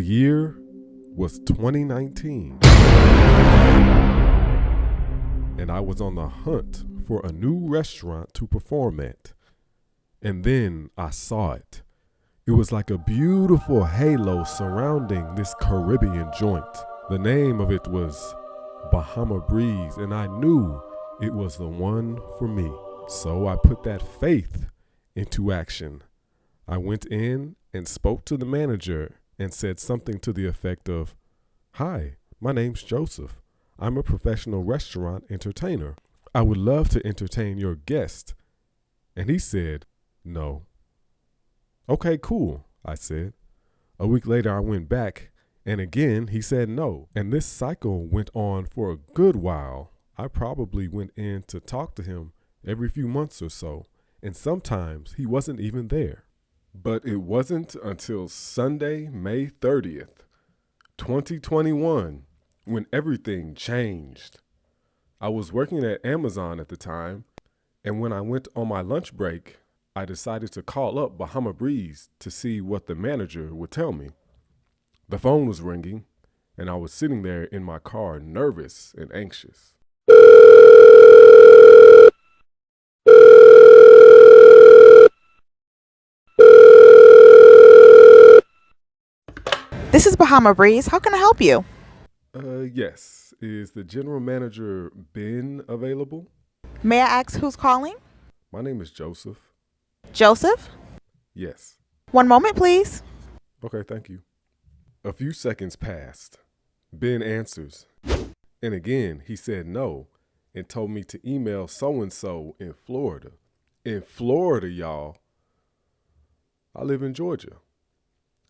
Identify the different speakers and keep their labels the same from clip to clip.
Speaker 1: year was 2019, and I was on the hunt for a new restaurant to perform at. And then I saw it. It was like a beautiful halo surrounding this Caribbean joint. The name of it was Bahama Breeze, and I knew it was the one for me. So I put that faith into action. I went in and spoke to the manager and said something to the effect of, "Hi, my name's Joseph. I'm a professional restaurant entertainer. I would love to entertain your guest." And he said, "No." "Okay, cool," I said. A week later, I went back, and again, he said no. And this cycle went on for a good while. I probably went in to talk to him every few months or so, and sometimes he wasn't even there. But it wasn't until Sunday, May 30th, 2021, when everything changed. I was working at Amazon at the time, and when I went on my lunch break, I decided to call up Bahama Breeze to see what the manager would tell me. The phone was ringing, and I was sitting there in my car, nervous and anxious.
Speaker 2: This is Bahama Breeze. How can I help you?
Speaker 1: Yes. Is the general manager, Ben, available?
Speaker 2: May I ask who's calling?
Speaker 1: My name is Joseph.
Speaker 2: Joseph?
Speaker 1: Yes.
Speaker 2: One moment, please.
Speaker 1: Okay, thank you. A few seconds passed. Ben answers. And again, he said no and told me to email so-and-so in Florida. In Florida, y'all. I live in Georgia.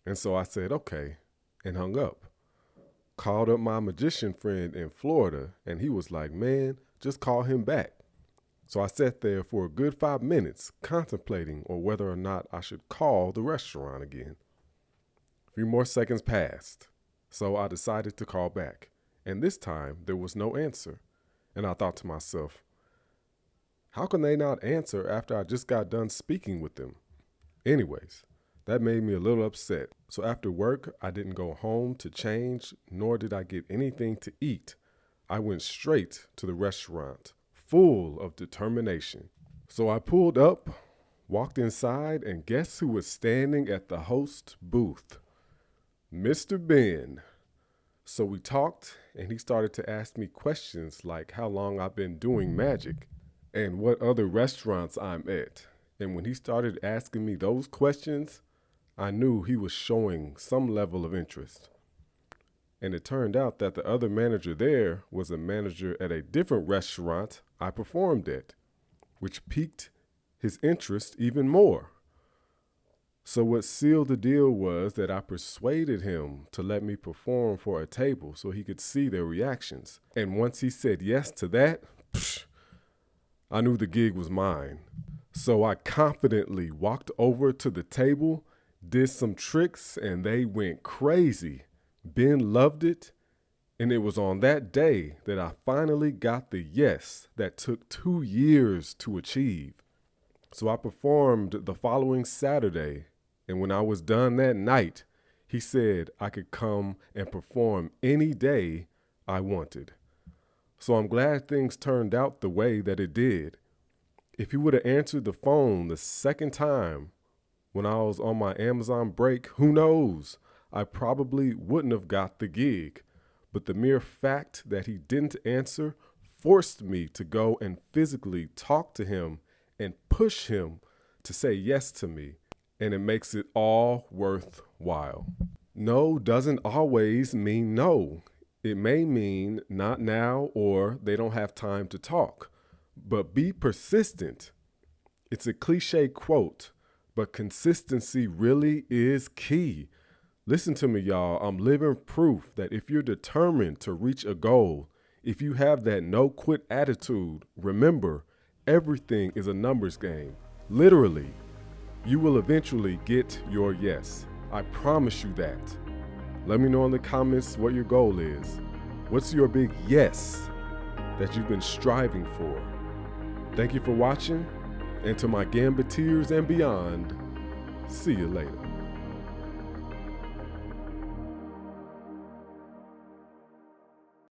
Speaker 1: And so I said, okay, and hung up. Called up my magician friend in Florida, and he was like, man, just call him back. So I sat there for a good 5 minutes contemplating on whether or not I should call the restaurant again. A few more seconds passed, so I decided to call back. And this time, there was no answer. And I thought to myself, how can they not answer after I just got done speaking with them? Anyways, that made me a little upset. So after work, I didn't go home to change, nor did I get anything to eat. I went straight to the restaurant, full of determination. So I pulled up, walked inside, and guess who was standing at the host booth? Mr. Ben. So we talked, and he started to ask me questions like how long I've been doing magic and what other restaurants I'm at. And when he started asking me those questions, I knew he was showing some level of interest. And it turned out that the other manager there was a manager at a different restaurant I performed at, which piqued his interest even more. So what sealed the deal was that I persuaded him to let me perform for a table so he could see their reactions. And once he said yes to that, I knew the gig was mine. So I confidently walked over to the table, did some tricks, and they went crazy. Ben loved it, and it was on that day that I finally got the yes that took 2 years to achieve. So I performed the following Saturday, and when I was done that night, he said I could come and perform any day I wanted. So I'm glad things turned out the way that it did. If he would have answered the phone the second time when I was on my Amazon break, who knows? I probably wouldn't have got the gig. But the mere fact that he didn't answer forced me to go and physically talk to him and push him to say yes to me. And it makes it all worthwhile. No doesn't always mean no. It may mean not now or they don't have time to talk. But be persistent. It's a cliche quote, but consistency really is key. Listen to me, y'all. I'm living proof that if you're determined to reach a goal, if you have that no quit attitude, remember, everything is a numbers game. Literally, you will eventually get your yes. I promise you that. Let me know in the comments what your goal is. What's your big yes that you've been striving for? Thank you for watching, and to my Gambiteers and beyond, see you later.